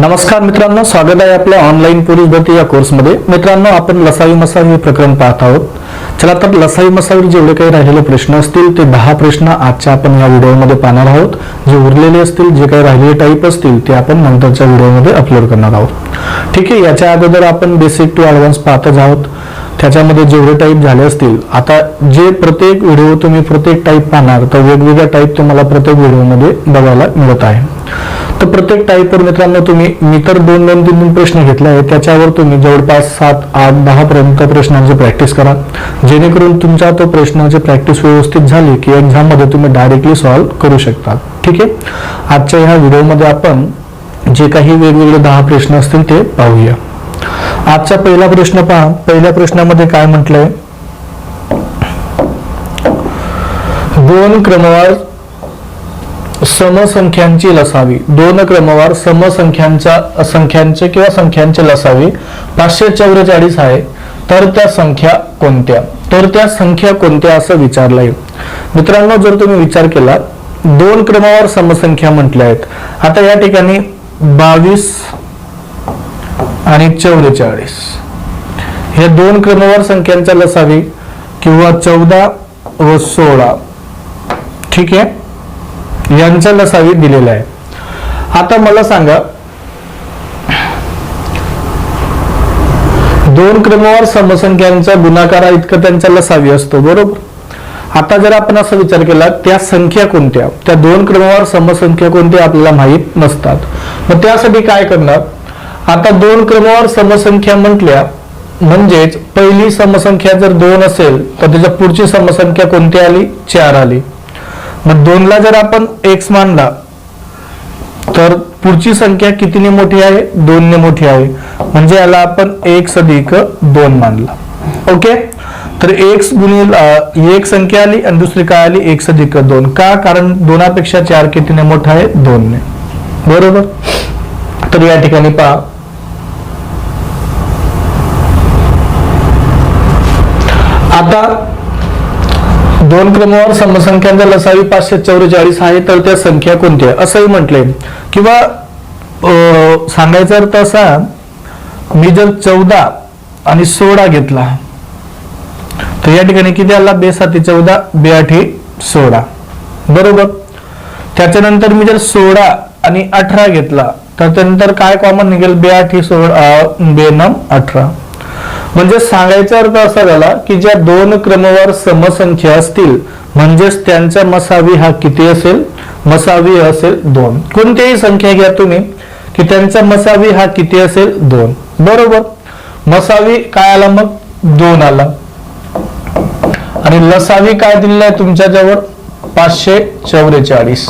नमस्कार मित्रांनो, स्वागत आहे आपल्या ऑनलाईन पोलीस भरती या कोर्समध्ये। मित्रांनो, आपण लसावी मसावी हे प्रकरण पाहत आहोत। चला तर लसावी मसावी जेवढे काही राहिलेले प्रश्न असतील ते 10 प्रश्न आजच्या आपण या व्हिडिओमध्ये पाहणार आहोत। जे उरलेले असतील, जे काही राहिलेले टाईप असतील ते आपण नंतरच्या व्हिडिओमध्ये अपलोड करणार आहोत। ठीक आहे, याच्या अगोदर आपण बेसिक टू ॲडव्हान्स पाहतच आहोत। त्याच्यामध्ये जेवढे टाईप झाले असतील, आता जे प्रत्येक व्हिडिओ तुम्ही प्रत्येक टाईप पाहणार तर वेगवेगळ्या टाईप तुम्हाला प्रत्येक व्हिडिओमध्ये बघायला मिळत आहे। तर प्रत्येक टाईपवर मित्रांनो मी तर 2-3 प्रश्न घेतले आहेत, त्याच्यावर तुम्ही जवळपास 7, 8, 10 पर्यंत प्रश्नांची प्रॅक्टिस करा, जेणेकरून तुमचा तो प्रश्नाची प्रॅक्टिस व्यवस्थित झाली की एक्झाम मध्ये तुम्ही डायरेक्टली सॉल्व्ह करू शकता। ठीक आहे, आजच्या ह्या व्हिडिओमध्ये आपण जे काही वेगवेगळे 10 प्रश्न असतील ते पाहूया। आजचा पहिला प्रश्न पहा। पहिल्या प्रश्नामध्ये काय म्हटलंय, 2 क्रमवार समसंख्यांची लसावी। 2 क्रमवार समसंख्यांचे किंवा संख्यांचे लसावी 544 आहे, तर त्या संख्या कोणत्या? तर त्या संख्या कोणत्या असं विचारलंय। मित्रांनो, जर तुम्ही विचार केला 2 क्रमवार समसंख्या म्हटल्या आहेत, आता या ठिकाणी 22 आणि 44 हे 2 क्रमवार संख्यांचा लसावी किंवा 14 व 16, ठीक आहे, यांचा लसावी दिलेला आहे। आता मला सांगा, 2 क्रमवार समसंख्यांचा गुणाकारा इतका त्यांचा लसावी असतो, बरोबर। आता जर आपण असा विचार केला, त्या संख्या कोणत्या, त्या 2 क्रमवार समसंख्या कोणत्या आपल्याला माहित नसतात। मग त्यासाठी काय करणार, आता 2 क्रमवार समसंख्या म्हटल्या म्हणजेच पहिली समसंख्या जर 2 असेल तर त्याच्या पुढची समसंख्या कोणती आली? 4 आली। मग 2 ला जर आपण x मानला तर पुढची संख्या कितीने मोठी आहे? 2 ने मोठी आहे, म्हणजे याला आपण x अधिक 2 मानला। ओके, तर x गुणिले एक संख्या आली आणि दुसरी काय आली? x अधिक 2 का? कारण 2 पेक्षा 4 कितीने मोठा आहे? 2 ने, बरोबर। तर या ठिकाणी पहा, आता 2 क्रमवार समसंख्यांचा लसावी 544 आहे, तर त्या संख्या कोणत्या असंही म्हटले। किंवा सांगायचा अर्थ असा, मी जर 14 आणि 16 घेतला तर या ठिकाणी किती आला? 2 7 14, 2 8 16, बरोबर। त्याच्यानंतर मी जर 16 आणि 18 घेतला तर त्यानंतर काय कॉमन निघेल? 2 8 16, 2 9 18। म्हणजे सांगायचा अर्थ असा झाला की ज्या 2 क्रमवार समसंख्या असतील म्हणजेच त्यांचा मसावी हा किती असेल? मसावी असेल 2। कोणतीही संख्या घ्या तुम्ही की त्यांचा मसावी हा किती असेल? 2, बरोबर। मसावी काय आला? मग 2 आला। आणि लसावी काय दिलेला आहे तुमच्याजवळ? 544।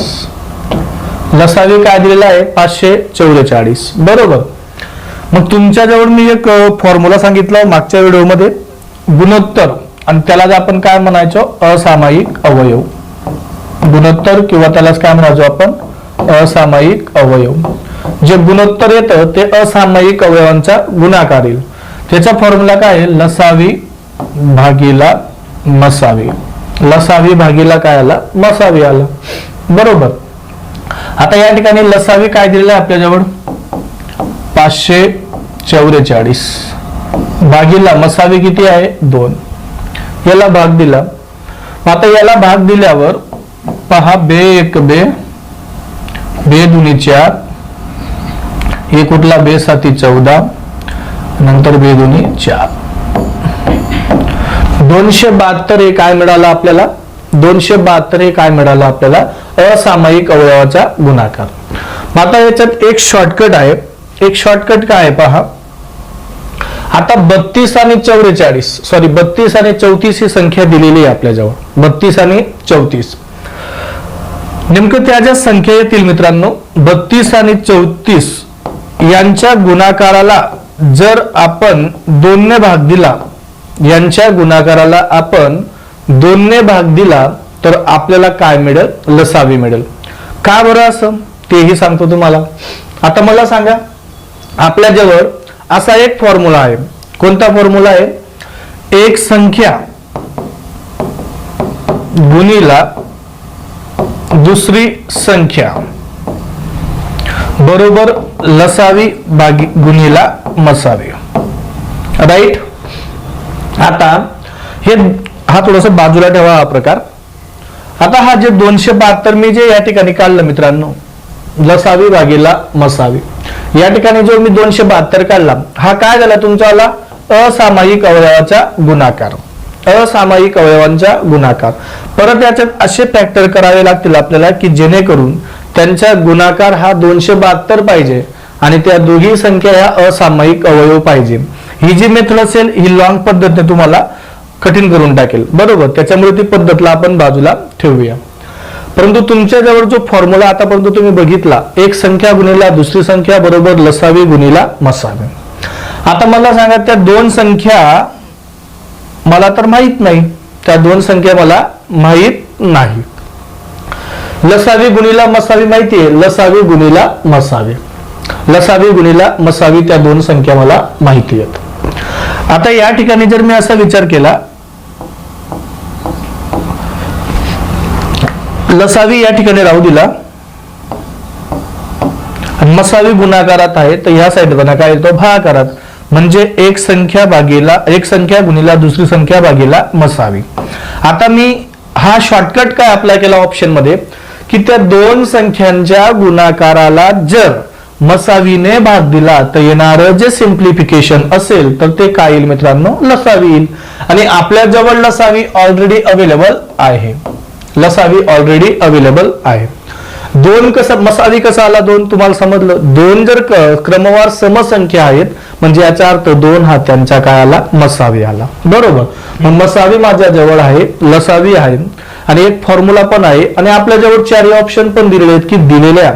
लसावी काय दिलेला आहे? 544, बरोबर। मग तुमच्याजवळ मी एक फॉर्म्युला सांगितला मागच्या व्हिडिओमध्ये, गुणोत्तर, आणि त्याला आपण काय म्हणायचो? असामायिक अवयव। गुणोत्तर किंवा त्यालाच काय म्हणायचो आपण? असामायिक अवयव। जे गुणोत्तर येतं ते असामायिक अवयवांचा गुणाकार येईल। त्याचा फॉर्म्युला काय आहे? लसावी भागीला मसावी। लसावी भागीला काय आला? मसावी आला, बरोबर। आता या ठिकाणी लसावी काय दिलेला आहे आपल्याजवळ? 544 भागीला मसावी किती आहे? 2। याला भाग दिला। आता याला भाग दिल्यावर पहा, 2 1 2, 2 2 4, हे कुठला? 2 7 14, नंतर 2 2 4, 272 हे काय मिळालं आपल्याला? 272 हे काय मिळालं आपल्याला? असामायिक अवयवाचा गुणाकार। आता याच्यात एक शॉर्टकट आहे। एक शॉर्टकट काय आहे पहा, आता 32 आणि 34 ही संख्या दिलेली आहे आपल्याजवळ। 32 आणि 34 नेमकं त्या ज्या संख्या येतील मित्रांनो, 32 आणि 34 यांच्या गुणाकाराला जर आपण 2 ने भाग दिला, यांच्या गुणाकाराला आपण 2 ने भाग दिला तर आपल्याला काय मिळेल? लसावी मिळेल। का बरं असं तेही सांगतो तुम्हाला। आता मला सांगा, आपल्याजवळ असा एक फॉर्म्युला आहे। कोणता फॉर्म्युला आहे? एक संख्या गुणिला दुसरी संख्या बरोबर लसावी गुणिला मसावी, राईट. आता हा थोडासा बाजूला ठेवा हा प्रकार. आता हा जे 272 मी जे या ठिकाणी काढलं मित्रांनो, लसावी भागीला मसावी, या ठिकाणी जो मी 272 काढला, हा काय झाला तुमचा असामायिक अवयवाचा गुणाकार, असामायिक अवयवांचा गुणाकार. परत याच्यात असे फॅक्टर करावे लागतील आपल्याला की जेणेकरून त्यांचा गुणाकार हा 272 पाहिजे आणि त्या दोघी संख्या ह्या असामायिक अवयव पाहिजे. ही जी मेथड असेल ही लॉंग पद्धतीने तुम्हाला कठीण करून टाकेल, बरोबर. त्याच्यामुळे ती पद्धतला आपण बाजूला ठेवूया. परंतु तुमच्याजवळ जो फॉर्म्युला आतापर्यंत तुम्ही बघितला, एक संख्या गुणिला दुसरी संख्या बरोबर लसावी गुणिला मसावी. आता मला सांगा त्या दोन संख्या मला तर माहित नाही, त्या दोन संख्या मला माहित नाही. लसावी गुणिला मसावी माहितीये, लसावी गुणिला मसावी, लसावी गुणिला मसावी त्या दोन संख्या मला माहिती आहेत. आता या ठिकाणी जर मी असा विचार केला, लसावी या ठिकाणी राहू दिला, मसावी गुणाकारात आहे, तर ह्या साईडला काय येतो भागाकारात, म्हणजे एक संख्या गुणिला दुसरी संख्या भागीला मसावी. आता मी हा शॉर्टकट काय अप्लाय केला ऑप्शन मध्ये की त्या दोन संख्यांच्या गुणाकाराला जर मसावीने भाग दिला तर येणारं जे सिम्प्लिफिकेशन असेल तर ते काय येईल मित्रांनो, लसावी येईल. आणि आपल्या जवळ लसावी ऑलरेडी अवेलेबल आहे, लसावी ऑलरेडी अवेलेबल आहे. दोन कसं मसावी कसा आला, दोन तुम्हाला समजलं. दोन जर क्रमवार समसंख्या आहेत म्हणजे याचा अर्थ दोन हा त्यांचा काय आला, मसावी आला, बरोबर. मग मसावी माझ्या जवळ आहे, लसावी आहे आणि एक फॉर्म्युला पण आहे आणि आपल्या जवळ चारही ऑप्शन पण दिलेले आहेत की दिलेल्या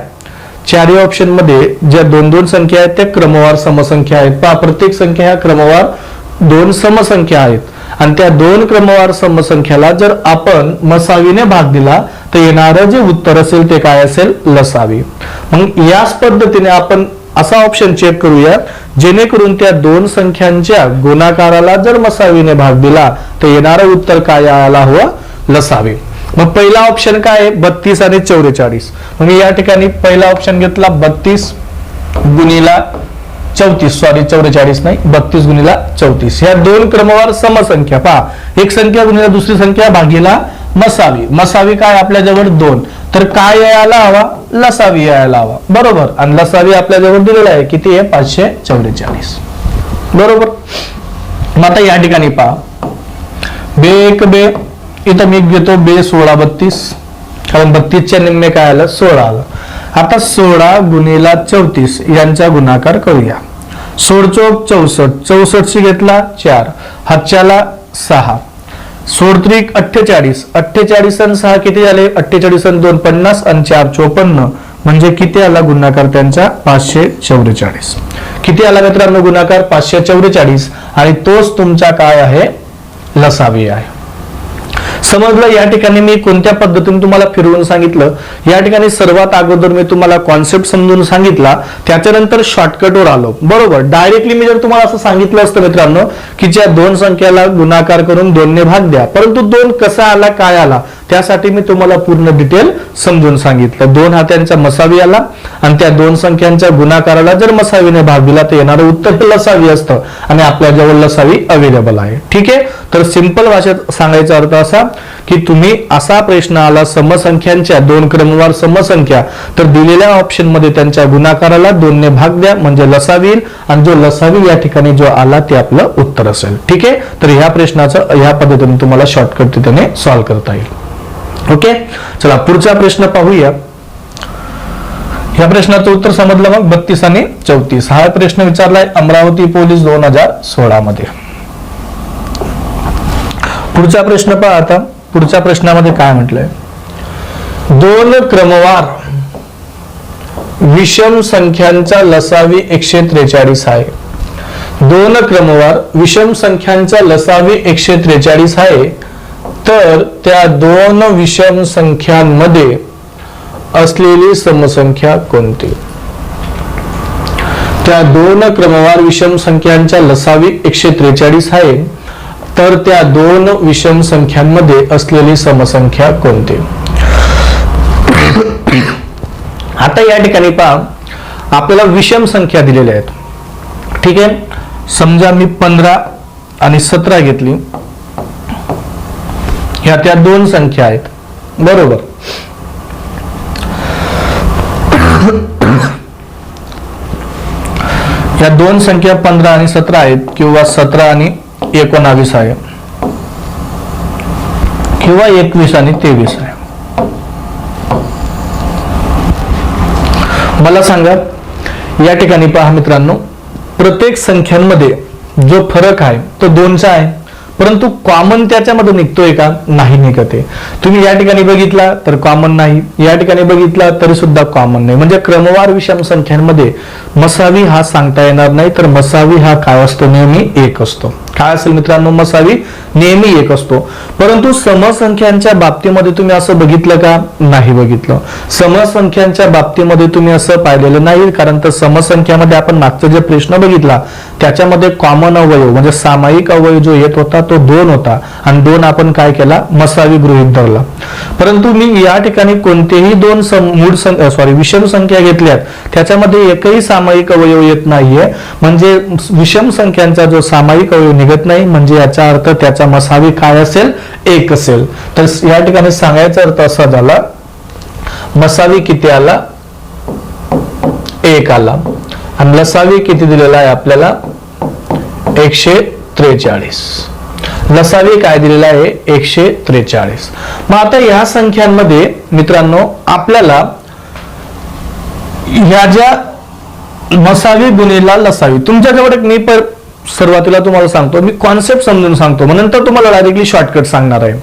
चारही ऑप्शन मध्ये ज्या दोन दोन संख्या आहेत त्या क्रमवार समसंख्या आहेत. पहा प्रत्येक संख्या ह्या क्रमवार दोन समसंख्या आहेत आणि त्या दोन क्रमवार समसंख्याला जर आपण मसावीने भाग दिला तर येणारं जे उत्तर असेल ते काय असेल, लसावी. मग याच पद्धतीने आपण असा ऑप्शन चेक करूया जेणेकरून त्या दोन संख्यांच्या गुणाकाराला जर मसावीने भाग दिला तर येणारं उत्तर काय यायला हवं, लसावी. मग पहिला ऑप्शन काय आहे, 32 आणि 44. मग या ठिकाणी पहिला ऑप्शन घेतला 32 गुणिला 34, सॉरी 44 नाही, 32 गुणिला 34. ह्या दोन क्रमवार समसंख्या, पहा एक संख्या गुणिला दुसरी संख्या भागीला मसावी. मसावी काय आपल्या जवळ 2, तर काय यायला हवा, लसावी यायला हवा, बरोबर. आणि लसावी आपल्या जवळ दिलेला आहे किती आहे, 544, बरोबर. मग आता या ठिकाणी पहा बे इथं मी घेतो बे 16 32, कारण 32च्या निम्मे काय आलं, 16 आलं. आता 16 गुणिला 34 यांचा गुणाकार करूया. 16 चौक 64, 64 घेतला 4, हातच्याला 6, 16 48, 48 आणि 6 किती झाले, 48 आणि 2 50 आणि 4 54, म्हणजे किती आला गुणाकार त्यांचा, 544. किती आला मित्रांनो गुणाकार, 544. आणि तोच तुमचा काय आहे, लसावी आहे. समजलं. या ठिकाणी मी कोणत्या पद्धतीने तुम्हाला फिरवून सांगितलं, या ठिकाणी सर्वात अगोदर मी तुम्हाला कॉन्सेप्ट समजून सांगितला, त्याच्यानंतर शॉर्टकटवर आलो, बरोबर. डायरेक्टली मी जर तुम्हाला असं सांगितलं असतं मित्रांनो की ज्या दोन संख्याला गुणाकार करून 2 ने भाग द्या, परंतु 2 कसा आला, काय आला, त्यासाठी मी तुम्हाला पूर्ण डिटेल समजून सांगितलं. 2 हा त्यांचा मसावी आला आणि त्या दोन संख्यांच्या गुणाकाराला जर मसावीने भाग दिला तर येणारं उत्तर लसावी असतं आणि आपल्या जवळ लसावी अवेलेबल आहे. ठीक आहे. तर सिंपल भाषेत सांगायचा अर्थ असा की तुम्ही असा प्रश्न आला समसंख्यांच्या दोन क्रमवार समसंख्या, तर दिलेल्या ऑप्शन मध्ये त्यांच्या गुणाकाराला 2 ने भाग द्या म्हणजे लसावी येईल आणि जो लसावी या ठिकाणी जो आला ते आपलं उत्तर असेल. ठीक आहे. तर ह्या प्रश्नाचं ह्या पद्धतीने तुम्हाला शॉर्टकट तिथे सॉल्व्ह करता येईल. ओके. चला पुढचा प्रश्न पाहूया. या प्रश्नाचं उत्तर समजलं. मग 32 आणि 34 हा प्रश्न विचारलाय अमरावती पोलीस 2016 मध्ये. पुढचा प्रश्न पहा. आता पुढच्या प्रश्नामध्ये काय म्हटलंय, 2 क्रमवार विषम संख्यांचा लसावी 143 आहे. 2 क्रमवार विषम संख्यांचा लसावी 143 आहे. तर त्या 2 विषम संख्यांमध्ये असलेली समसंख्या कोणती. त्या 2 क्रमवार विषम संख्यांच्या लसावी 143 आहे. तर त्या 2 विषम संख्यांमध्ये असलेली समसंख्या कोणती. आता या ठिकाणी पहा आपल्याला विषम संख्या दिलेल्या आहेत. ठीक आहे, समजा मी 15 आणि 17 घेतली, ह्या त्या दोन संख्या आहेत. बरोबर. या दोन संख्या 15 आणि 17 आहेत, किंवा 17 आणि 19 आहे, किंवा 21 आणि 23 आहे. मला सांगा, या ठिकाणी पहा मित्रांनो, प्रत्येक संख्यांमध्ये जो फरक आहे तो 2चा आहे, परंतु कॉमन त्याच्यामध्ये निघतोय का? नाही निघत आहे. तुम्ही या ठिकाणी बघितला तर कॉमन नाही, या ठिकाणी बघितला तरी सुद्धा कॉमन नाही. म्हणजे क्रमवार विषम संख्यांमध्ये मसावी हा सांगता येणार नाही. तर मसावी हा काय असतो? नेहमी 1 असतो. काय असेल मित्रांनो? मसावी नेहमी 1 असतो. परंतु समसंख्यांच्या बाबतीमध्ये तुम्ही असं बघितलं का? नाही बघितलं. समसंख्यांच्या बाबतीमध्ये तुम्ही असं पाहिलेलं नाही, कारण तर समसंख्यामध्ये आपण मागचा जे प्रश्न बघितला त्याच्यामध्ये कॉमन अवयव म्हणजे सामायिक अवयव जो येत होता तो 2 होता, आणि 2 आपण काय केला? मसावी गृहीत धरला. परंतु मी या ठिकाणी कोणतेही 2 विषम संख्या घेतल्यात त्याच्यामध्ये एकही सामायिक अवयव येत नाहीये, म्हणजे विषम संख्यांचा जो सामायिक अवयव निघत नाही, म्हणजे याचा अर्थ त्याचा मसावी काय असेल? 1 असेल. तर या ठिकाणी सांगायचा अर्थ असा झाला, मसावी किती आला? 1 आला. आणि लसावी किती दिलेला आहे आपल्याला? 143. लसावी काय दिलेला आहे? 143. मग आता या संख्यांमध्ये मित्रांनो आपल्याला ह्या ज्या मसावी गुणिला लसावी, तुमच्याजवळ मी सुरुवातीला तुम्हाला सांगतो, मी कॉन्सेप्ट समजून सांगतो, मग नंतर तुम्हाला डायरेक्टली शॉर्टकट सांगणार आहे.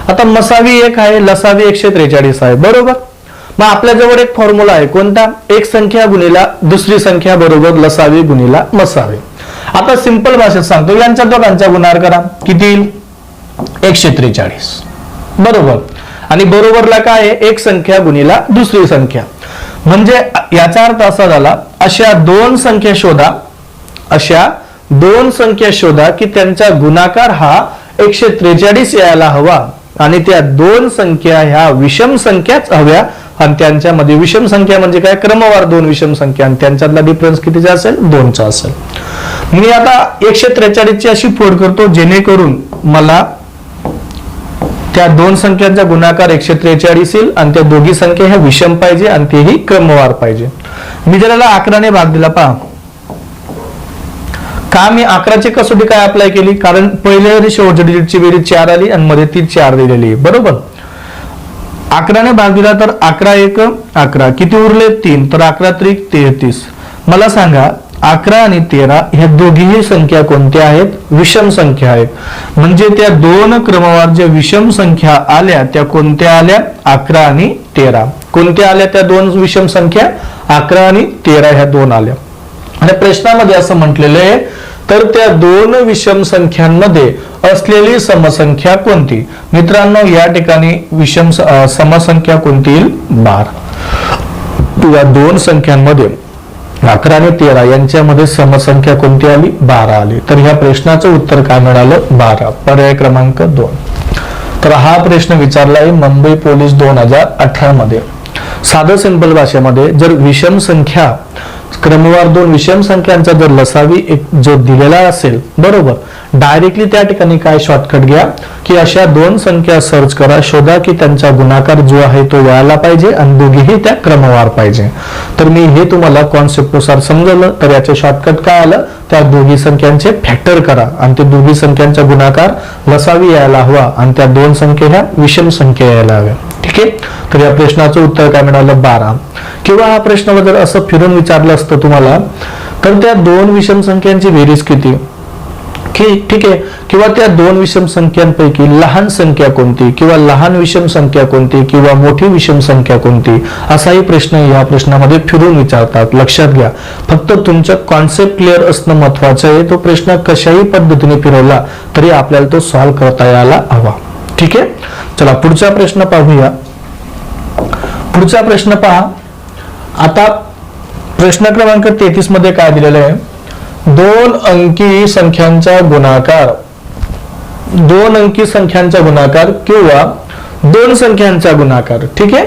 आता मसावी 1 आहे, लसावी 143 आहे. बरोबर. मग आपल्याजवळ एक फॉर्म्युला आहे. कोणता? एक संख्या गुणिला दुसरी संख्या बरोबर लसावी गुणिला मसावी. आता सिंपल भाषेत सांगतो, यांच्या दोघांचा गुणाकार करा. किती येईल? 143. बरोबर. आणि बरोबरला काय आहे? एक संख्या गुणिला दुसरी संख्या. म्हणजे याचा अर्थ असा झाला, अशा दोन संख्या शोधा की त्यांचा गुणाकार हा 143 यायला हवा, आणि त्या दोन संख्या ह्या विषम संख्याच हव्या, आणि त्यांच्यामध्ये विषम संख्या म्हणजे काय? क्रमवार 2 विषम संख्या, आणि त्यांच्यातला डिफरन्स कितीचा असेल? 2चा असेल. मी आता 143 ची अशी फोड करतो जेणेकरून मला त्या दोन संख्यांचा गुणाकार 143 येईल, आणि त्या दोघी संख्या ह्या विषम पाहिजे आणि तेही क्रमवार पाहिजे. मी जर याला 11 ने भाग दिला, पहा का मी 11ची कसोटी काय अप्लाय केली? कारण पहिल्या आणि शेवटच्या डिजिटची बेरीज 4 आली आणि मध्ये ती 4 दिलेली आहे. बरोबर. 11 ने भाग दिला तर 11 1 11, किती उरले? 3. तर 11 त्रिक 33. मला सांगा, 11 आणि 13 ह्या दोघीही संख्या कोणत्या आहेत? विषम संख्या आहेत. म्हणजे त्या दोन क्रमवार ज्या विषम संख्या आल्या त्या कोणत्या आल्या? 11 आणि 13. कोणत्या आल्या त्या दोन विषम संख्या? 11 आणि 13 ह्या दोन आल्या. आणि प्रश्नामध्ये असं म्हटलेलं आहे, तर त्या दोन विषम संख्यांमध्ये असलेली समसंख्या कोणती? मित्रांनो या ठिकाणी विषम समसंख्या कोणती येईल? 12. या दोन संख्यांमध्ये 11 आणि 13 यांच्यामध्ये समसंख्या कोणती आली? 12 आली. तर ह्या प्रश्नाचं उत्तर काय मिळालं? 12. पर्याय क्रमांक 2. तर हा प्रश्न विचारला आहे मुंबई पोलीस 2018 मध्ये. साधं सिंपल भाषेमध्ये, जर विषम संख्या क्रमवार 2 विषम संख्यांचा जर लसावी एक जो दिलेला असेल, बरोबर, डायरेक्टली त्या ठिकाणी काय शॉर्टकट घ्या की अशा दोन संख्या सर्च करा, शोधा की त्यांचा गुणाकार जो आहे तो यायला पाहिजे आणि दोघेही त्या क्रमवार पाहिजे. तर मी हे तुम्हाला कॉन्सेप्टनुसार समजवलं. तर याचे शॉर्टकट काय आलं? त्या दोघी संख्यांचे फॅक्टर करा आणि ते दोघी संख्यांचा गुणाकार लसावी यायला हवा आणि त्या दोन संख्या ह्या विषम संख्या यायला हव्या. ठीक आहे. तर या प्रश्नाचं उत्तर काय मिळालं? 12. किंवा हा प्रश्न जर असं फिरून विचारलं असतं तुम्हाला, तर त्या दोन विषम संख्यांची बेरीज किती? ठीक आहे. किंवा त्या दोन विषम संख्यांपैकी लहान संख्या कोणती, किंवा लहान विषम संख्या कोणती, किंवा मोठी विषम संख्या कोणती, असाही प्रश्न या प्रश्नामध्ये फिरून विचारतात. लक्षात घ्या, फक्त तुमचं कॉन्सेप्ट क्लिअर असणं महत्वाचं आहे. तो प्रश्न कशाही पद्धतीने फिरवला तरी आपल्याला तो सॉल्व्ह करता यायला हवा. ठीक आहे. चला पुढचा प्रश्न पाहूया. पुढचा प्रश्न पहा. आता प्रश्न क्रमांक 33 मध्ये काय दिलेलं आहे? 2 अंकी संख्यांचा गुणाकार, 2 अंकी संख्यांचा गुणाकार किंवा दोन संख्यांचा गुणाकार. ठीक आहे,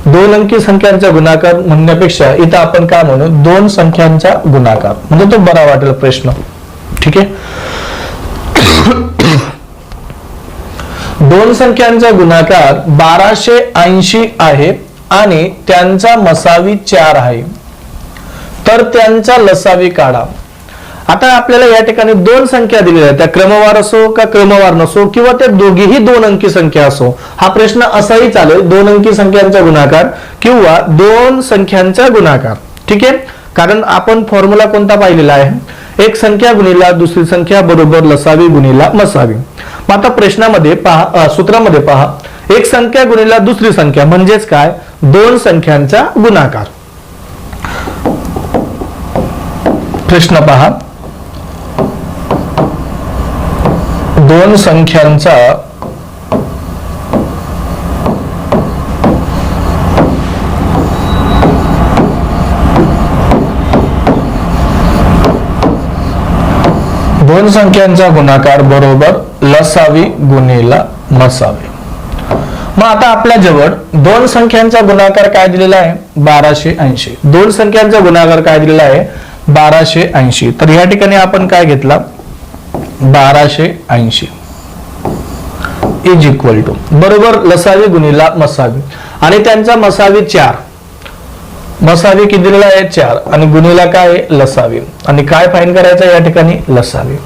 दोन अंकी संख्यांचा गुणाकार म्हणण्यापेक्षा इथं आपण काय म्हणू, दोन संख्यांचा गुणाकार, म्हणजे तो बरा वाटेल प्रश्न. ठीक आहे, दोन संख्यांचा गुणाकार 1280 आहे आणि त्यांचा मसावी 4 आहे, तर त्यांचा लसावी काढा. आता आपल्याला या ठिकाणी दोन संख्या दिलेल्या आहेत, त्या क्रमवार असो का क्रमवार नसो किंवा त्या दोघीही दोन अंकी संख्या असो, हा प्रश्न असाही चालेल, दोन अंकी संख्यांचा गुणाकार किंवा दोन संख्यांचा गुणाकार. ठीक आहे, कारण आपण फॉर्म्युला कोणता पाहिलेला आहे, एक संख्या गुणिला दुसरी संख्या बरोबर लसावी गुणिला मसावी. मग आता प्रश्नामध्ये पहा, सूत्रामध्ये पहा, एक संख्या गुणिला दुसरी संख्या म्हणजेच काय, दोन संख्यांचा गुणाकार. प्रश्न पहा, दोन संख्यांचा गुणाकार बरोबर लसावी गुणिला मसावी. मग आता आपल्या जवळ दोन संख्यांचा गुणाकार काय दिलेला आहे, 1280. दोन संख्यांचा गुणाकार काय दिलेला आहे, 1280. तर या ठिकाणी आपण काय घेतला, 1280 इज इक्वल टू बरोबर लसावी गुणिला मसावी, आणि त्यांचा मसावी 4, मसावी किती दिलेला आहे 4, आणि गुणिला काय आहे लसावी, आणि काय फाईंड करायचं या ठिकाणी लसावी.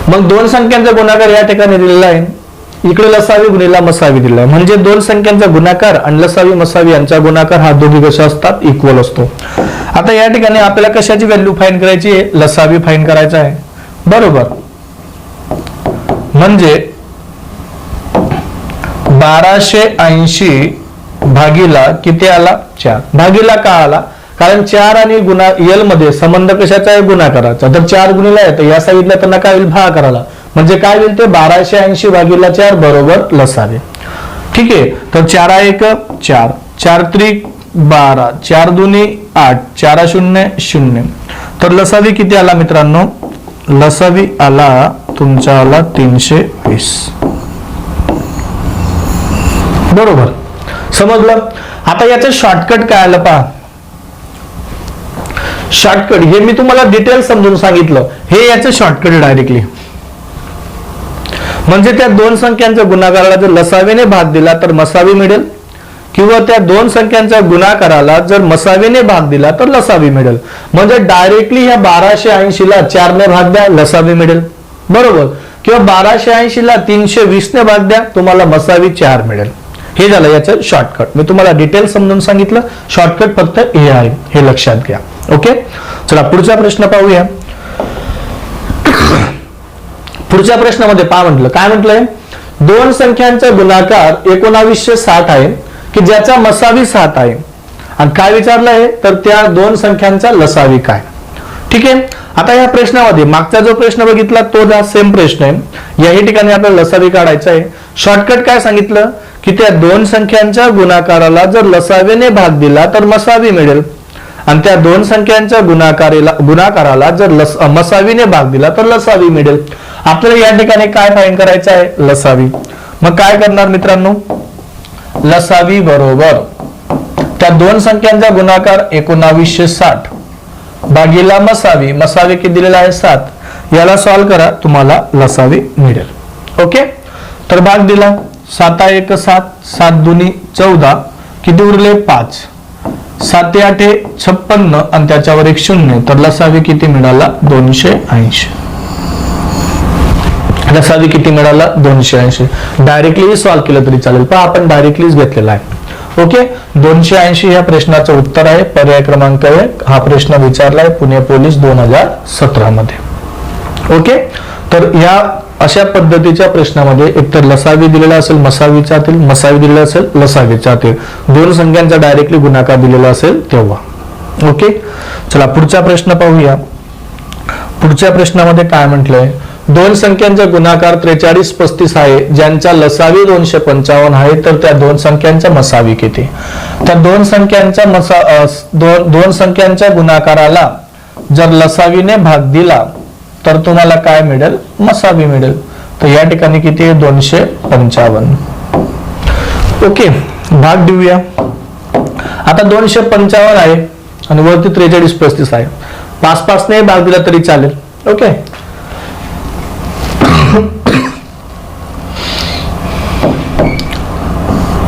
मग दोन संख्यांचा गुणाकार या ठिकाणी दिलेला आहे, इकडे लसावी गुणिला मसावी दिलेला आहे, म्हणजे दोन संख्यांचा गुणाकार आणि लसावी मसावी यांचा गुणाकार हा दोघी कशा असतात, इक्वल असतो. आता या ठिकाणी आपल्याला कशाची व्हॅल्यू फाईंड करायची आहे, लसावी फाईंड करायचा आहे बरोबर. म्हणजे 1280 भागीला किती आला, 4. भागीला का आला, कारण 4 आणि गुणा यल मध्ये संबंध कशाचा आहे, गुणाकाराचा. तर 4 गुणिला आहे, तर या साईडला त्यांना काय होईल, भागाकाराला, म्हणजे काय होईल ते 1280 भागीला 4 बरोबर लसावे. ठीक आहे, तर 4 1 4, 4 3 12, 4 2 8, 4 0 0. तर लसावी किती आला मित्रांनो, लसावी आला तुमचा आला 320 बरोबर. समजलं. आता याचं शॉर्टकट काय आलं पहा, शॉर्टकट हे मी तुम्हाला डिटेल समजून सांगितलं, हे याचं शॉर्टकट डायरेक्टली. म्हणजे त्या दोन संख्यांच्या गुणाकाराला जर लसावीने भाग दिला तर मसावी मिळेल, किंवा त्या दोन संख्यांच्या गुणाकाराला जर मसावीने भाग दिला तर लसावी मिळेल. म्हणजे डायरेक्टली ह्या 1280 ला 4 ने भाग द्या, लसावी मिळेल बरोबर, किंवा 1280 ला 320 ने भाग द्या, तुम्हाला मसावी 4 मिळेल. हे झालं याचं शॉर्टकट. मी तुम्हाला डिटेल समजून सांगितलं, शॉर्टकट फक्त हे आहे, हे लक्षात घ्या. ओके, चला पुढचा प्रश्न पाहूया. पुढच्या प्रश्नामध्ये पहा म्हटलं, काय म्हटलंय, दोन संख्यांचा गुणाकार 1960 आहे की ज्याचा मसावी 7 आहे, आणि काय विचारलंय तर त्या दोन संख्यांचा लसावी काय. ठीक आहे, आता या प्रश्नामध्ये मागचा जो प्रश्न बघितला तो सेम प्रश्न आहे, याही ठिकाणी आपल्याला लसावी काढायचा आहे. शॉर्टकट काय सांगितलं की त्या दोन संख्यांच्या गुणाकाराला जर लसावीने भाग दिला तर मसावी मिळेल, आणि त्या दोन संख्यांच्या गुणाकाराला जर मसावीने भाग दिला तर लसावी मिळेल. आपल्याला या ठिकाणी काय फाईंड करायचं आहे, लसावी. मग काय करणार मित्रांनो, लसावी बरोबर त्या दोन संख्यांचा गुणाकार 1960 भागीला मसावी, मसावी किती दिलेला आहे 7, याला सॉल्व्ह करा, तुम्हाला लसावी मिळेल. ओके, तर भाग दिला 7 1 7, 7 2 14, किती उरले 5, 7 8 56, आणि त्याच्यावर एक 0, तर लसावी किती मिळाला 280. लसावी किती मिळाला 280. डायरेक्टली सॉल्व्ह केलं तरी चालेल, पण आपण डायरेक्टलीच घेतलेला आहे. ओके, 280 या प्रश्नाचं उत्तर आहे, पर्याय क्रमांक 1. हा प्रश्न विचारलाय पुणे पोलीस 2017 मध्ये. ओके, तर या अशा पद्धतीच्या प्रश्नामध्ये एकतर लसावी दिलेला असेल मसावीचा येईल, मसावी दिलेला असेल लसावीचा येईल, दोन संख्यांचा डायरेक्टली गुणाकार दिलेला असेल तेव्हा. ओके, चला पुढचा प्रश्न पाहूया. पुढच्या प्रश्नामध्ये काय म्हटलंय, दोन संख्यांचा गुणाकार 43 35 आहे, ज्यांचा लसावी 255 आहे, तर त्या दोन संख्यांचा मसावी किती. तर दोन संख्यांच्या गुणाकाराला जर लसावीने भाग दिला तर तुम्हाला काय मिळेल, मसावी मिळेल. तर या ठिकाणी किती आहे 255. ओके, भाग देऊया. आता 255 आहे आणि वरती 43-35 आहे. 5-5 ने भाग दिला तरी चालेल. ओके,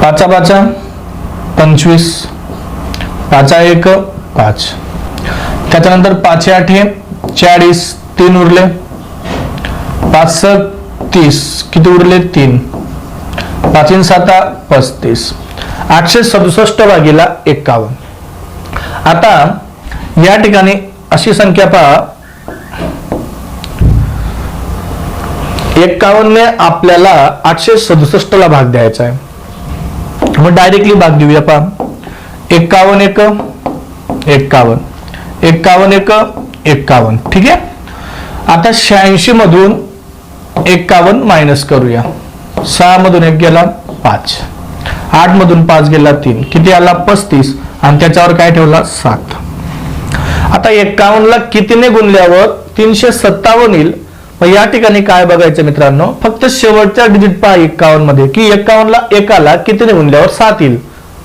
पाचा 25, 5-1 5, त्याच्यानंतर 5-8 40, 3 उरले, 5-6 30, किती उरले 3, 5-7 35, 867 भागीला 51. आता या ठिकाणी अशी संख्या पहा, 51 ने आपल्याला 867 ला भाग द्यायचा आहे. मग डायरेक्टली भाग देऊया. पहा 51-1 51, 51-1 51. ठीक आहे. आता 86 मधून 51 मायनस करूया. 6 मधून 1 गेला 5, 8 मधून 5 गेला 3, किती आला 35, आणि त्याच्यावर काय ठेवला 7. आता 51 ला कितीने गुणल्यावर 357 येईल. मग या ठिकाणी काय बघायचं मित्रांनो, फक्त शेवटचा डिजिट पहा 51 मध्ये, की 51 ला एकाला कितीने गुणल्यावर 7 येईल.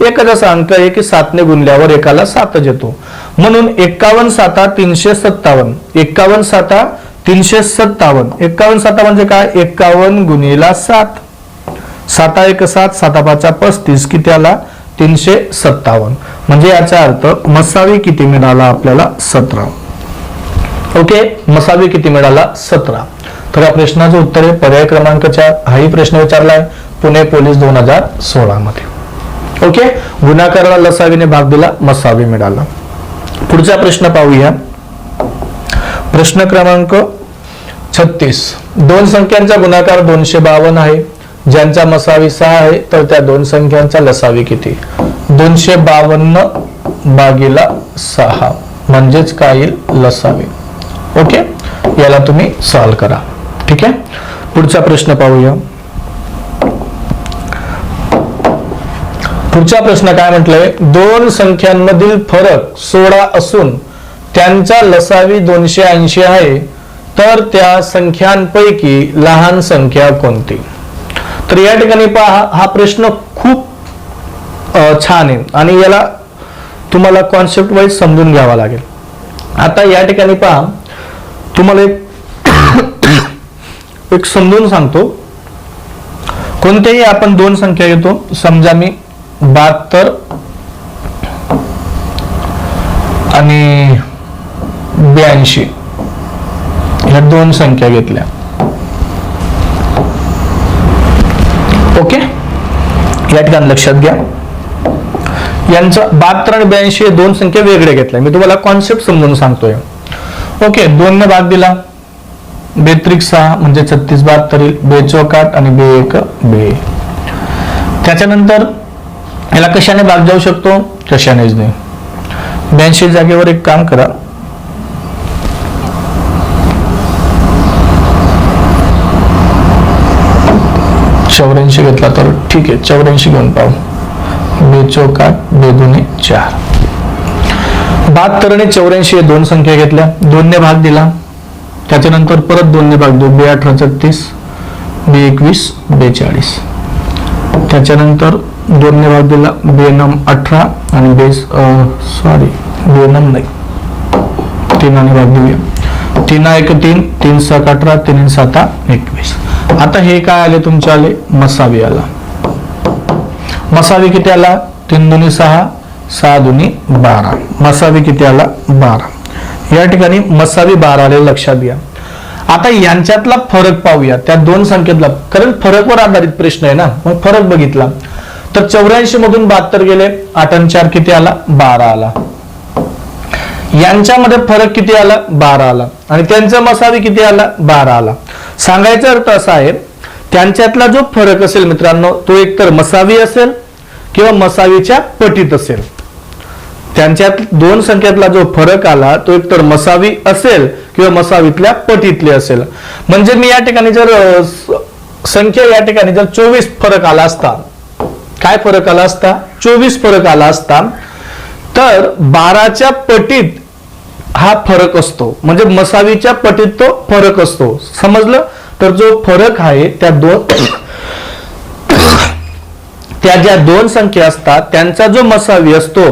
एकच असा अंक आहे की 7 ने गुणल्यावर एकाला 7च येतो. म्हणून 51-7 357, 51-7 357, 51-7 म्हणजे काय 51 गुणिला 7, 7-1 7, 7-5 35, किती आला 357. म्हणजे याचा अर्थ मसावी किती मिळाला आपल्याला 17. ओके, मसावी किती मिळाला 17. तर या प्रश्नाचं उत्तर आहे पर्याय क्रमांक 4. हाही प्रश्न विचारलाय पुणे पोलीस 2016 मध्ये. ओके, गुणाकाराला लसावीने भाग दिला, मसावी मिळाला. पुढचा प्रश्न पाहूया. प्रश्न क्रमांक 36. दोन संख्यांचा गुणाकार 252 आहे, ज्यांचा मसावी 6 आहे, तर त्या दोन संख्यांचा लसावी किती. 252 भागीला 6 म्हणजेच काय येईल लसावी. ओके, याला तुम्ही सॉल्व करा. ठीक आहे. पुढचा प्रश्न पाहूया. पुढचा प्रश्न काय म्हटलंय, दोन संख्यांमधील फरक 16 असून त्यांचा लसावी 280 आहे, तर त्या संख्यांपैकी लहान संख्या कोणती. तर या ठिकाणी पहा, हा प्रश्न खूप छान आहे आणि याला तुम्हाला कॉन्सेप्ट वाईज समजून घ्यावा लागेल. आता या ठिकाणी पहा, तुम्हाला एक समजून सांगतो. कोणत्याही आपण दोन संख्या घेतो, समजा मी 72 आणि 82 ह्या दोन संख्या घेतल्या. ओके, या ठिकाणी लक्षात घ्या, यांचं 72 आणि 82 हे दोन संख्या वेगळ्या घेतल्या. मी तुम्हाला कॉन्सेप्ट समजून सांगतोय. ओके, 2 ने भाग दिला, 2-6 म्हणजे 36 72 येईल, 2-4 आणि 2-1 2. त्याच्यानंतर याला कशाने भाग जाऊ शकतो, कशानेच नाही. 82 जागेवर एक काम करा, चौऱ्याऐंशी घेतला तर ठीक आहे, 84 घेऊन पाहू. 2-4 2-4. 72 आणि 84 हे दोन संख्या घेतल्या, 2 ने भाग दिला, त्याच्यानंतर परत 2 ने भाग देऊ, 2-8 36, 2-21 42. त्याच्यानंतर 2 ने भाग दिला, 2-9 18 आणि 2-9 नाही, 3 ने भाग देऊया, 3-1 3, 3-6 18, 3-7 21. आता हे काय आले तुमचे, आले मसावी आला. मसावी किती आला, 3-2 6, 6-2 12. मसावी किती आला 12. या ठिकाणी मसावी 12 आले, लक्षात घ्या. आता यांच्यातला फरक पाहूया, त्या दोन संख्येतला, कारण फरकवर आधारित प्रश्न आहे ना. मग फरक बघितला तर 84 मधून 72 गेले, 8 आणि 4 किती आला 12 आला. यांच्यामध्ये फरक किती आला 12 आला, आणि त्यांचा मसावी किती आला 12 आला. सांगायचा अर्थ असा आहे, त्यांच्यातला जो फरक असेल मित्रांनो, तो एकतर मसावी असेल किंवा मसावीच्या पटीत असेल. त्यांच्यात दोन संख्येतला जो फरक आला तो एकतर मसावी असेल किंवा मसावीतल्या पटीतले असेल. म्हणजे मी या ठिकाणी जर संख्या या ठिकाणी जर 24 फरक आला असता, काय फरक आला असता 24 फरक आला असता, तर 12च्या पटीत हा फरक असतो, म्हणजे मसावीच्या पटीत तो फरक असतो. समजलं. तर जो फरक आहे त्या त्या ज्या दोन संख्या असतात त्यांचा जो मसावी असतो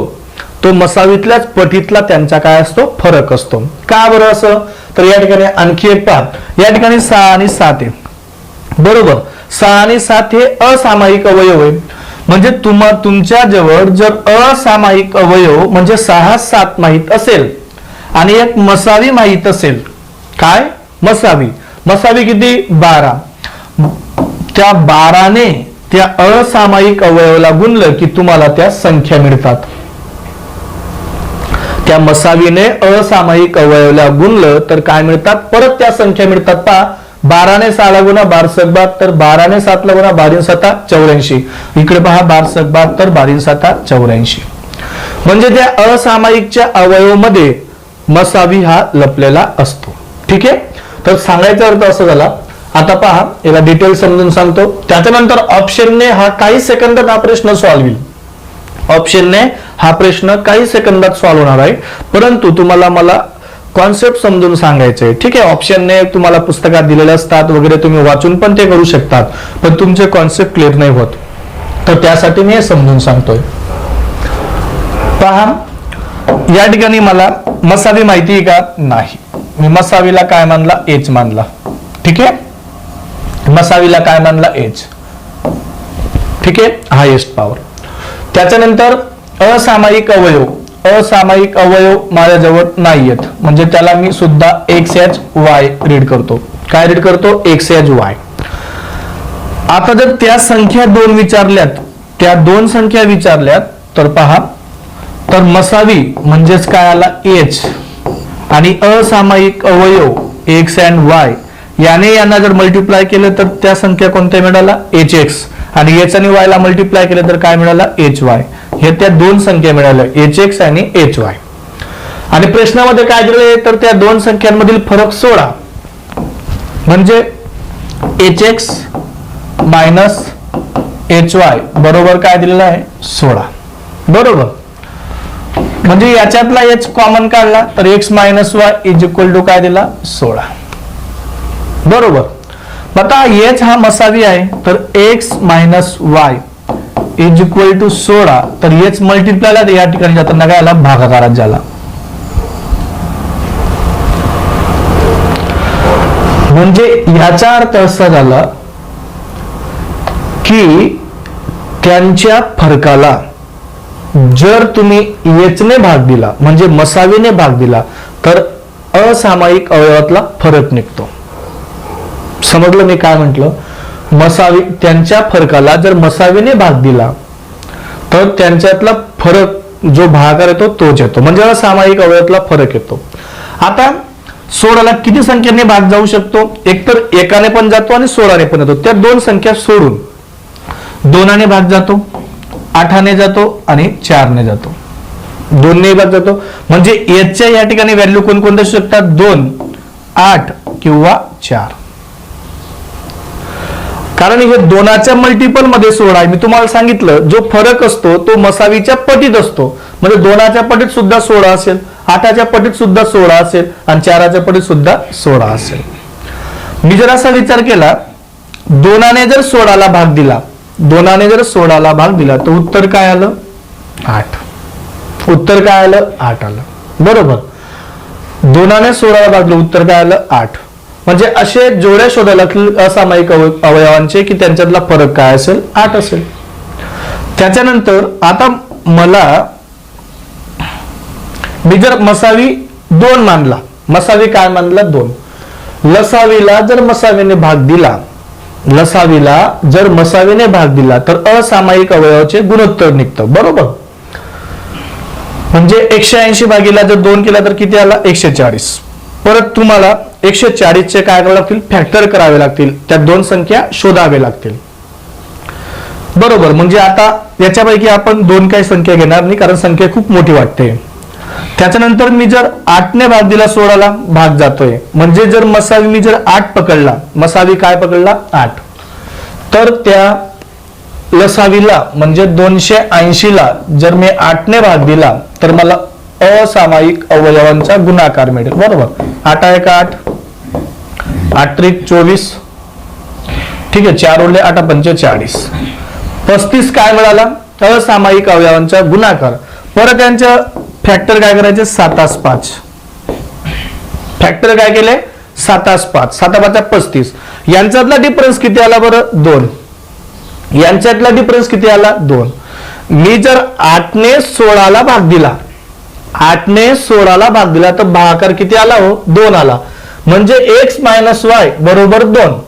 तो मसावीतल्याच पटीतला त्यांचा काय असतो, फरक असतो. का बरं असं, तर या ठिकाणी आणखी एक पहा, या ठिकाणी 6 आणि 7 आहे. बरोबर, 6 आणि 7 हे असामायिक अवयव आहे. म्हणजे तुमच्या जवळ जर असामायिक अवयव म्हणजे 6 7 माहित असेल आणि एक मसावी माहित असेल, काय मसावी किती 12, त्या 12ने त्या असामायिक अवयवाला गुणलं की तुम्हाला त्या संख्या मिळतात. त्या मसावीने असामायिक अवयवाला गुणलं तर काय मिळतात, परत त्या संख्या मिळतात. पहा, 12ने 6 गुणा 12 72, 12ने 7 गुणा 12 7 84. इकडे पहा 12 72, 12 7 84. म्हणजे त्या असामायिकच्या अवयव मध्ये मसावी हा लपलेला असतो. ठीक आहे, तर सांगायचा अर्थ असं झाला. आता पहा, याला डिटेल समजून सांगतो. त्याच्यानंतर ऑप्शनने हा काही सेकंदात हा प्रश्न सॉल्व्ह होईल. ऑप्शनने हा प्रश्न काही सेकंदात सॉल्व्ह होणार आहे, परंतु तुम्हाला मला कॉन्सेप्ट समजून सांगायचे आहे. ठीक आहे, ऑप्शनने तुम्हाला पुस्तकात दिलेले असतात वगैरे, तुम्ही वाचून पण ते करू शकतात, पण तुमचे कॉन्सेप्ट क्लिअर नाही होत, तर त्यासाठी मी हे समजून सांगतोय. पहा, या ठिकाणी मला मसावी माहिती आहे का, नाही. मी मसावीला काय मानला, एच मानला. ठीक आहे, मसावीला काय मानला, एच. ठीक आहे, हायेस्ट पॉवर. त्याच्यानंतर असामायिक अवयव माझ्याजवळ नाही आहेत, म्हणजे त्याला मी सुद्धा XHY रीड करतो. काय रीड करतो, XHY. आता जर त्या संख्या दोन विचारल्यात, तर पहा, तर मसावी म्हणजेच काय आला, H, आणि असामायिक अवयव X and Y याने यांना जर मल्टिप्लाय केलं तर त्या संख्या कोणत्या मिळाला, HX, आणि H आणि Y ला मल्टिप्लाय केलं तर काय मिळाला, HY. हे त्या दोन संख्या मिळाल्या, HX आणि HY. आणि प्रश्नामध्ये काय दिले, तर त्या दोन संख्यांमधील फरक सोडा, म्हणजे HX मायनस HY बरोबर काय दिलेलं आहे, 16. बरोबर, म्हणजे याच्यातला H कॉमन काढला तर X minus Y is equal to काय दिला, 16. बरोबर. आता H हा मसावी आहे, तर X minus Y is equal to 16, तर H मल्टिप्लायला या ठिकाणी जाताना काय आला, भागाकारात झाला. म्हणजे याचा अर्थ असा झाला की त्यांच्या फरकाला जर तुम्ही H ने भाग दिला म्हणजे मसावीने भाग दिला तर असामायिक अवयवातला फरक निघतो. समजलं मी काय म्हटलं, मसावी त्यांच्या फरकाला जर मसावीने भाग दिला तर त्यांच्यातला फरक जो भागाकार येतो तोच येतो, म्हणजे असामायिक अवयवातला फरक येतो. आता 16ला किती संख्येने भाग जाऊ शकतो, एकतर एकाने पण जातो आणि 16ने पण येतो. त्या दोन संख्या सोडून 2ने भाग जातो, 8ने जातो आणि 4ने जातो. 2ने भाग जातो, म्हणजे याच्या या ठिकाणी व्हॅल्यू कोणकोणते असू शकतात, 2, 8 किंवा 4. कारण हे 2च्या मल्टिपल मध्ये 16 आहे. मी तुम्हाला सांगितलं जो फरक असतो तो मसावीच्या पटीत असतो, म्हणजे 2च्या पटीत सुद्धा 16 असेल, 8च्या पटीत सुद्धा 16 असेल आणि 4च्या पटीत सुद्धा 16 असेल. मी जर असा विचार केला, 2ने जर 16ला भाग दिला, 2ने जर 16ला भाग दिला तर उत्तर काय आलं, 8. उत्तर काय आलं, 8 आलं. बरोबर, 2ने 16ला भाग दिलं, उत्तर काय आलं, 8. म्हणजे असे जोड्या शोधायला असामायिक अवयवांचे की त्यांच्यातला फरक काय असेल, 8 असेल. त्याच्यानंतर आता मला मी जर मसावी 2 मानला, मसावी काय मानला, 2. लसावीला जर मसावीने भाग दिला, लसावीला जर मसावीने भाग दिला तर असामायिक अवयवाचे गुणोत्तर निघतं. बरोबर, म्हणजे 180 भागीला जर 2 केला तर किती आला, 140. परत तुम्हाला 140चे काय करावे लागतील, फॅक्टर करावे लागतील, त्या दोन संख्या शोधावे लागतील. बरोबर, म्हणजे आता याच्यापैकी आपण 2 काही संख्या घेणार नाही कारण संख्या खूप मोठी वाटते. त्याच्यानंतर मी जर 8ने भाग दिला, 16ला भाग जातोय, म्हणजे जर मसावी मी जर 8 पकडला, मसावी काय पकडला, 8, तर त्या लसावीला म्हणजे 280ला जर मी 8ने भाग दिला तर मला असामायिक अवयवांचा गुणाकार मिळेल. बरोबर, 8 1 8, 8 3 24. ठीक आहे, 4 उरले, 8 5 40. 35 काय मिळाला, असामायिक अवयवांचा गुणाकार. परत यांच्या फॅक्टर काय करायचे, 7 5. फॅक्टर काय केले, 7 5, 7 5 35. यांच्यातला डिफरन्स किती आला बरं, 2. यांच्यातला डिफरन्स किती आला, 2. मी जर 8 ने 16 ला भाग दिला, 8 ने 16 ला भाग दिला तर भागाकार किती आला हो, 2 आला. म्हणजे x मायनस वाय बरोबर 2.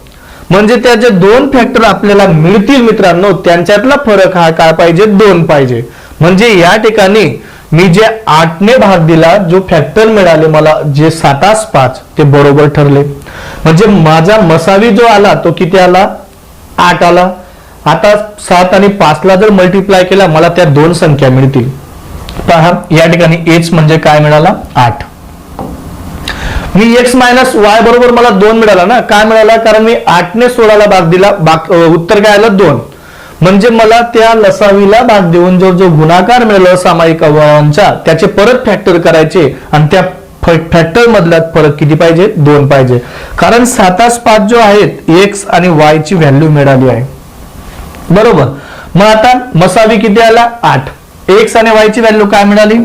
म्हणजे त्याचे 2 फॅक्टर आपल्याला मिळतील मित्रांनो, त्यांच्यातला फरक हा काय पाहिजे, 2 पाहिजे. म्हणजे या ठिकाणी मी जे 8 ने भाग दिला, जो फॅक्टर मिळाले मला जे 7 5 ते बरोबर ठरले. म्हणजे माझा मसावी जो आला तो किती आला, 8 आला. आता 7 आणि 5 ला जर मल्टिप्लाय केला मला त्या 2 संख्या मिळतील. पहा या ठिकाणी h म्हणजे काय मिळाला, 8. मी x मायनस वाय बरोबर मला 2 मिळाला ना, काय मिळाला, कारण मी 8 ने 16 ला भाग दिला, उत्तर काय आलं, 2. म्हणजे मला त्या लसावीला भाग देऊन जो गुणाकार मिळाला सामायिक अवयवांचा, त्याचे परत फॅक्टर करायचे आणि त्या फॅक्टर मधला फरक किती पाहिजे, 2 पाहिजे. कारण 7 5 जो आहेत x आणि y ची व्हॅल्यू मिळाली आहे, बरोबर. मग आता मसावी किती आला, 8. x आणि y ची व्हॅल्यू काय मिळाली,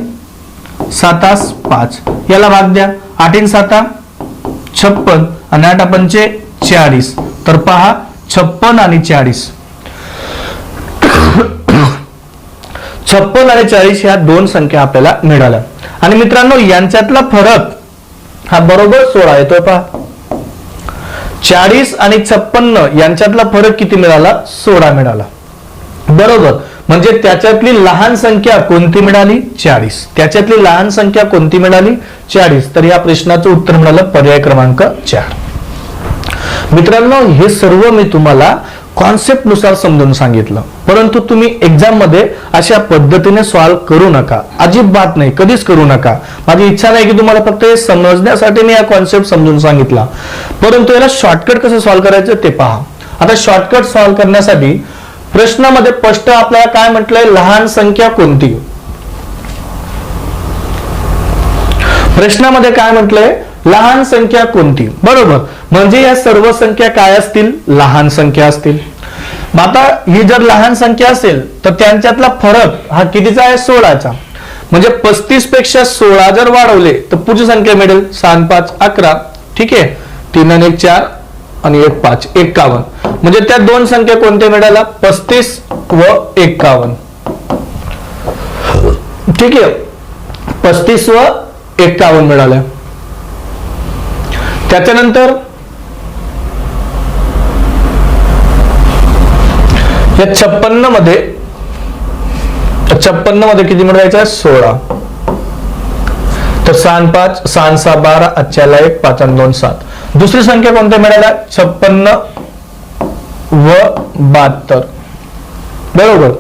7 5. याला भाग द्या, 8 × 7 56 आणि 8 पंचे 40. तर पहा 56 आणि 40, 56 आणि 40 ह्या 2 संख्या आपल्याला मिळाल्या. आणि मित्रांनो यांच्यातला फरक हा बरोबर 16 येतो. पहा 40 आणि 56 यांच्यातला फरक किती मिळाला, 16 मिळाला, बरोबर. म्हणजे त्याच्यातली लहान संख्या कोणती मिळाली, 40. त्याच्यातली लहान संख्या कोणती मिळाली, 40. तर या प्रश्नाचं उत्तर मिळालं पर्याय क्रमांक 4. मित्रांनो हे सर्व मी तुम्हाला कॉन्सेप्ट नुसार समजून सांगितलं, परंतु तुम्ही एक्झाम मध्ये अशा पद्धतीने सॉल्व्ह करू नका, अजिबात नाही, कधीच करू नका. माझी इच्छा नाही की तुम्हाला फक्त हे समजण्यासाठी मी हा कॉन्सेप्ट समजून सांगितला, परंतु याला शॉर्टकट कसं सॉल्व्ह करायचं ते पहा. आता शॉर्टकट सॉल्व्ह करण्यासाठी प्रश्नामध्ये स्पष्ट आपल्याला काय म्हटलंय, लहान संख्या कोणती. प्रश्नामध्ये काय म्हटलंय, लहान संख्या कोणती, बरोबर. म्हणजे या सर्व संख्या काय असतील, लहान संख्या असतील. आता ही जर लहान संख्या असेल तर त्यांच्यातला फरक हा कितीचा आहे, 16चा. म्हणजे 35 पेक्षा 16 जर वाढवले तर पुढची संख्या मिळेल 7 5 11. ठीक आहे, 3 आणि 1 4 आणि 1 5 51. म्हणजे त्या 2 संख्या कोणत्या मिळाल्या, 35 व 51. ठीक आहे, 35 व 51 मिळाल्या. त्याच्यानंतर या 56 मध्ये किती मिळवायचं, 16. तर 6 5 6 6 12 आजच्याला 1 5 आणि 2 7. दुसरी संख्या कोणत्या मिळाल्या, 56 व 72, बरोबर.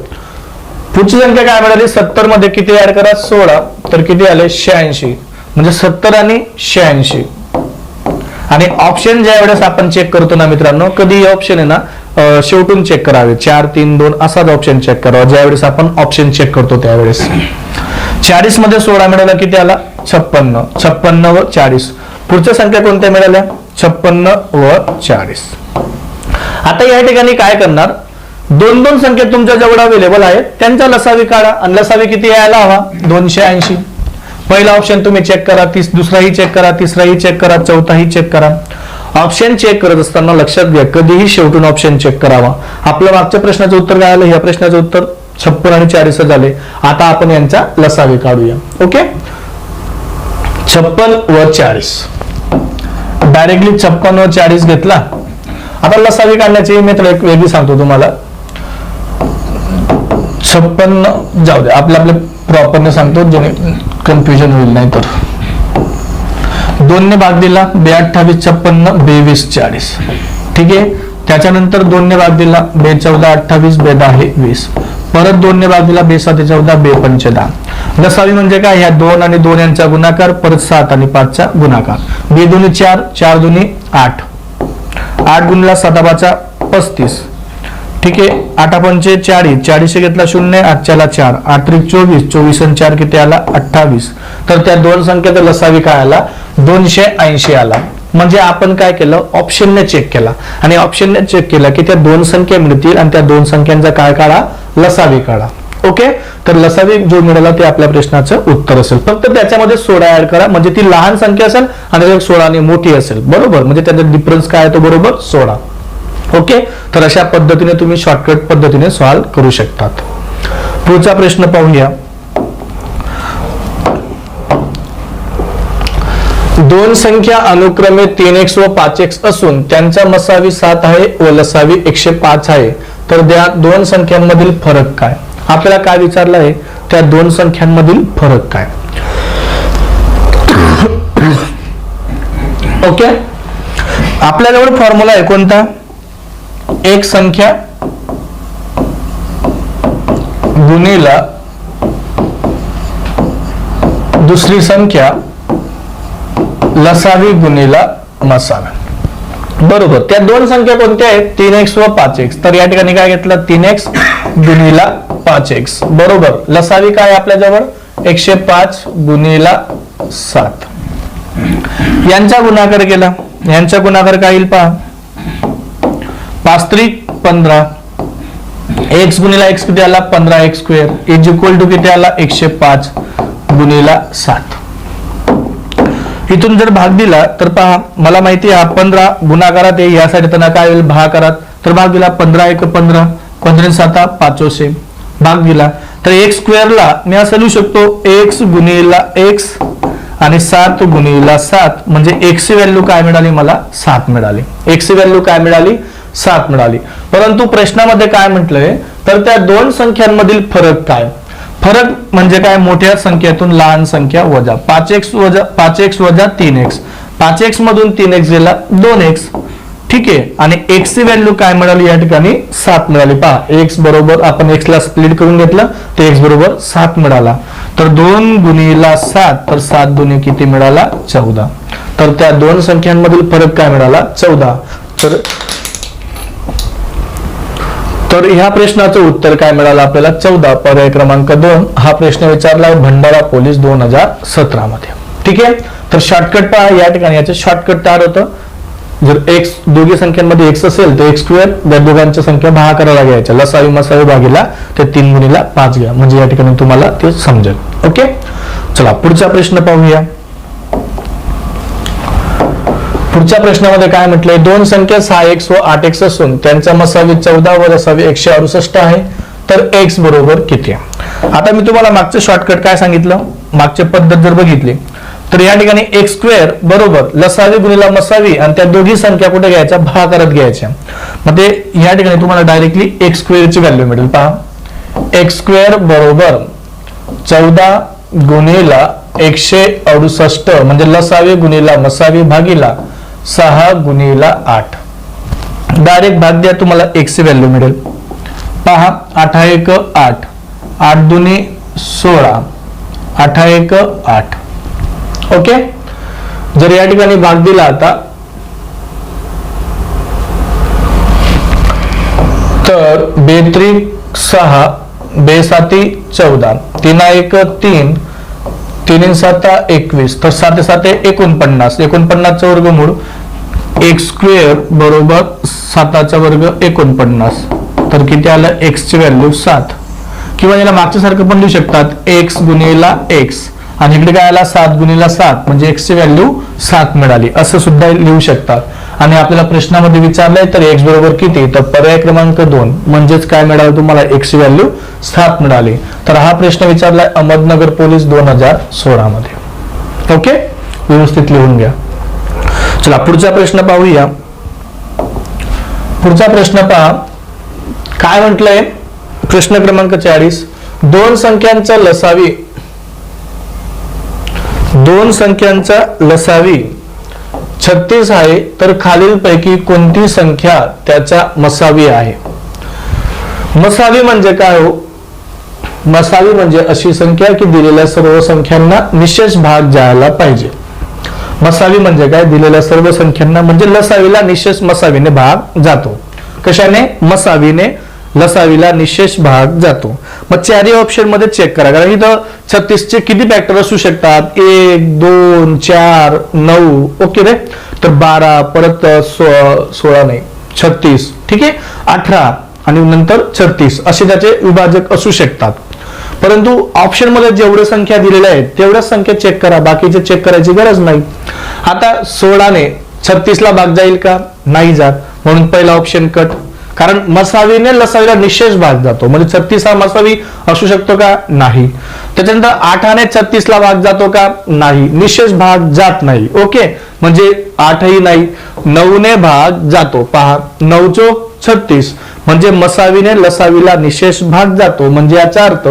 पुढची संख्या काय मिळाली, 70 मध्ये किती ऍड करा, 16. तर किती आले, 86. म्हणजे 70 आणि 86. आणि ऑप्शन ज्या वेळेस आपण चेक करतो ना मित्रांनो, कधी ऑप्शन आहे ना शेवटून चेक करावे, 4 3 2 असाच ऑप्शन चेक करावा ज्यावेळेस आपण ऑप्शन चेक करतो त्यावेळेस. 40 मध्ये 16 मिळाला, किती आला, 56. 56 व 40. पुढच्या संख्या कोणत्या मिळाल्या, 56 व 40. आता या ठिकाणी काय करणार, 2 संख्या तुमच्या जवळ अवेलेबल आहेत, त्यांचा लसावी काढा. आणि लसावी किती यायला हवा, 280. पहिला ऑप्शन तुम्ही चेक करा, दुसराही चेक करा, तिसराही चेक करा, चौथाही चेक करा. ऑप्शन चेक करत असताना लक्षात घ्या, कधीही शेवटून ऑप्शन चेक करावा. आपल्या मागच्या प्रश्नाचं उत्तर काय आलं, या प्रश्नाचं उत्तर 56 आणि 40 झाले. आता आपण यांचा लसावी काढूया. ओके, 56 व 40. डायरेक्टली 56 व 40 घेतला. आता लसावी काढण्याची मी एक वेगळी सांगतो तुम्हाला. 56 जाऊ दे, आपल्या प्रॉपरने सांगतो जेणे कन्फ्युजन होईल नाही. तर 2 ने भाग दिला, 2 28 56 2 20 40. ठीक आहे, त्याच्यानंतर 2 ने भाग दिला, 2 14 28 2 10 20. परत 2 ने भाग दिला, 2 7 14 2 5 10. लसावी म्हणजे काय, ह्या 2 आणि 2 यांचा गुणाकार, परत 7 आणि 5 चा गुणाकार. 2 2 4 4 2 8. 8 गुणला 7 5 35. ठीक आहे, 8 पंचे 40, 40 घेतला 0, 8च्याला 4, 8 3 24, 24 आणि 4 किती आला, 28. तर त्या 2 संख्येचा लसावी काय आला, 280 आला. म्हणजे आपण काय केलं, ऑप्शनने चेक केला आणि ऑप्शनने चेक केला की त्या दोन संख्या मिळतील आणि त्या दोन संख्यांचा काय काढा, लसावी काढा. ओके, तर लसावी जो मिळाला ते आपल्या प्रश्नाचं उत्तर असेल. फक्त त्याच्यामध्ये 16 ऍड करा, म्हणजे ती लहान संख्या असेल आणि 16 ने मोठी असेल, बरोबर, म्हणजे त्याचा डिफरन्स काय आहे तो बरोबर 16. ओके, तर अशा पद्धतीने तुम्ही शॉर्टकट पद्धतीने सॉल्व्ह करू शकतात. पुढचा प्रश्न पाहूया. दोन संख्या अनुक्रमे 3x व 5x असून त्यांचा मसावी 7 आहे व लसावी 105 आहे, तर त्या दोन संख्यांमधील फरक काय. आपल्याला काय विचारलं आहे, त्या दोन संख्यांमधील फरक काय. ओके, आपल्याजवळ फॉर्म्युला आहे कोणता, एक संख्या गुणिला दुसरी संख्या लसावी गुणिला मसावी, बरोबर. त्या दोन संख्या कोणत्या आहेत, 3x व 5x. तर या ठिकाणी काय घेतलं, 3x गुणिला 5x, बरोबर. लसावी काय आपल्याजवळ 105 गुणिला 7. यांचा गुणाकार केला, यांचा गुणाकार काय येईल पहा, 5 त्रिक 15, x गुणिला x किती आला 15x square is equal to किती आला 105 गुणिला 7. इथून जर भाग दिला तर पहा, मला माहिती आहे 15 गुणाकारात आहे, यासाठी त्यांना काय होईल भागाकारात. तर भाग दिला 15 1 15, 15 7 5 भाग दिला. तर x स्क्वेअरला मी असं लिहू शकतो, x गुणिला x आणि 7 गुणिला 7, म्हणजे x ची व्हॅल्यू काय मिळाली मला 7 मिळाली. x ची व्हॅल्यू काय मिळाली 7 मिळाली. परंतु प्रश्नामध्ये काय म्हटलंय, तर त्या दोन संख्यांमधील फरक काय. फरक म्हणजे काय, मोठ्या संख्येतून लहान संख्या वजा 5x वजा 3x, 5x मधून 3x गेला 2x, ठीक आहे. आणि x ची व्हॅल्यू काय मिळाली या ठिकाणी 7 मिळाली. पहा, x बरोबर आपण x ला स्प्लिट करून घेतलं तर x बरोबर 7 मिळाला. तर 2 गुणिला 7, तर 7 दुने किती मिळाला 14. तर त्या दोन संख्यांमधील फरक काय मिळाला 14. तर ह्या प्रश्नाचं उत्तर काय मिळालं आपल्याला 14, पर्याय क्रमांक 2 हा प्रश्न विचारला भंडारा पोलीस 2017 मध्ये. ठीक आहे, तर शॉर्टकट पहा, या ठिकाणी याचं शॉर्टकट तयार होतं. जर x दोघी संख्यांमध्ये x असेल तर x स्क्वेअर, त्या दोघांच्या संख्या भागाकाराला घ्यायच्या, लसावी मसावी भागीला ते 3 गुणिला 5 घ्या, म्हणजे या ठिकाणी तुम्हाला ते समजेल. ओके, चला पुढचा प्रश्न पाहूया. पुढच्या प्रश्नामध्ये काय म्हटलंय, दोन संख्या 6x व 8x असून त्यांचा मसावी 14 व लसावी 168 आहे, तर x बरोबर किती आहे. आता मी तुम्हाला मागचं शॉर्टकट काय सांगितलं, मागची पद्धत जर बघितली तर या ठिकाणी x स्क्वेअर बरोबर लसावी गुणिला मसावी आणि त्या दोघी संख्या कुठे घ्यायच्या, भागाकारात घ्यायच्या. मग ते या ठिकाणी तुम्हाला डायरेक्टली x स्क्वेअर ची व्हॅल्यू मिळेल. पहा, x स्क्वेअर बरोबर 14 गुणिला 168, म्हणजे लसावी गुणिला मसावी भागीला 6 गुणिला 8. डायरेक्ट भाग द्या, तुम्हाला x ची व्हॅल्यू मिळेल. पहा, 8 1 8, 8 दुनी 16, 8 1 8. ओके, जर या ठिकाणी भाग दिला आता तर 2 त्रिक 6, 2 साती 14, 3 1 3, 3 7 21, तर 7 7 49, 49 चा वर्गमूळ x स्क्वेअर बरोबर 7 चा वर्ग 49, तर किती आलं x ची व्हॅल्यू 7. किंवा याला मागच्या सारखं पण लिहू शकतात, x गुणिला x आणि इकडे काय आला 7 गुणिला 7, म्हणजे x ची व्हॅल्यू 7 मिळाली, असं सुद्धा लिहू शकतात. आणि आपल्याला प्रश्नामध्ये विचारलंय तर x बरोबर किती, तर पर्याय क्रमांक 2, म्हणजेच काय मिळालं तुम्हाला x ची व्हॅल्यू 7 मिळाली. तर हा प्रश्न विचारलाय अहमदनगर पोलीस 2016 मध्ये. ओके, व्यवस्थित लिहून घ्या. चला पुढचा प्रश्न पाहूया. पुढचा प्रश्न पहा, काय म्हटलंय, प्रश्न क्रमांक 40, दोन संख्यांचा लसावी 36 आहे, तर खालीलपैकी कोणती संख्या त्याच्या मसावी आहे. मसावी म्हणजे काय हो, मसावी म्हणजे अशी संख्या की दिलेल्या सर्व संख्यांना निशेष भाग जायला पाहिजे. मसावी म्हणजे काय, दिलेल्या सर्व संख्यांना, म्हणजे लसावीला निशेष मसावीने भाग जातो. कशाने, मसावीने लसावीला निशेष भाग जातो. मग चारही ऑप्शन मध्ये चेक करा, कारण इथं 36 चे किती फॅक्टर असू शकतात, 1 2 4 9. ओके रे, तर 12 परत 16 नाही 36, ठीक आहे, 18 आणि नंतर 36 असे त्याचे विभाजक असू शकतात. परंतु ऑप्शन मध्ये जेवढ्या संख्या दिलेल्या आहेत तेवढ्याच संख्या चेक करा, बाकीचे चेक करायची गरज नाही. आता 16 ने 36 ला भाग जाईल का, नाही जात, म्हणून पहिला ऑप्शन कट. कारण मसावीने लसावीला निशेष भाग जातो, म्हणजे 36 हा मसावी असू शकतो का, नाही. त्याच्यानंतर 8 ने 36 ला भाग जातो का, नाही, निशेष भाग जात नाही. ओके, म्हणजे 8 ही नाही. 9 ने भाग जातो, पहा 9 चोक 36, म्हणजे मसावीने लसावीला निशेष भाग जातो, म्हणजे याचा अर्थ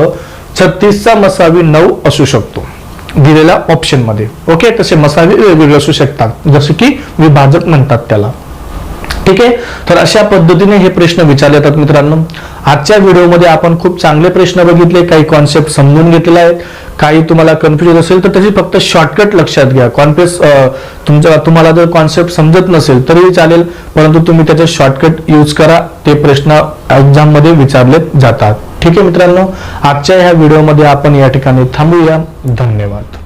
36 चा मसावी 9 असू शकतो दिलेल्या ऑप्शन मध्ये. ओके, तसे मसावी वेगवेगळे असू शकतात, जसे की विभाजक म्हणतात त्याला. ठीक आहे, तर अशा पद्धतीने हे प्रश्न विचारले जातात मित्रांनो. आजच्या व्हिडिओमध्ये आपण खूप चांगले प्रश्न बघितले, काही कॉन्सेप्ट समजून घेतलेले आहेत. काही तुम्हाला कन्फ्युजन असेल तर त्याची फक्त शॉर्टकट लक्षात घ्या. तुम्हाला जर कॉन्सेप्ट समजत नसेल तरीही चालेल, परंतु तुम्ही त्याचे शॉर्टकट यूज करा, ते प्रश्न एक्झाम मध्ये विचारले जातात. ठीक आहे मित्रांनो, आजच्या ह्या व्हिडिओमध्ये आपण या ठिकाणी थांबूया. धन्यवाद.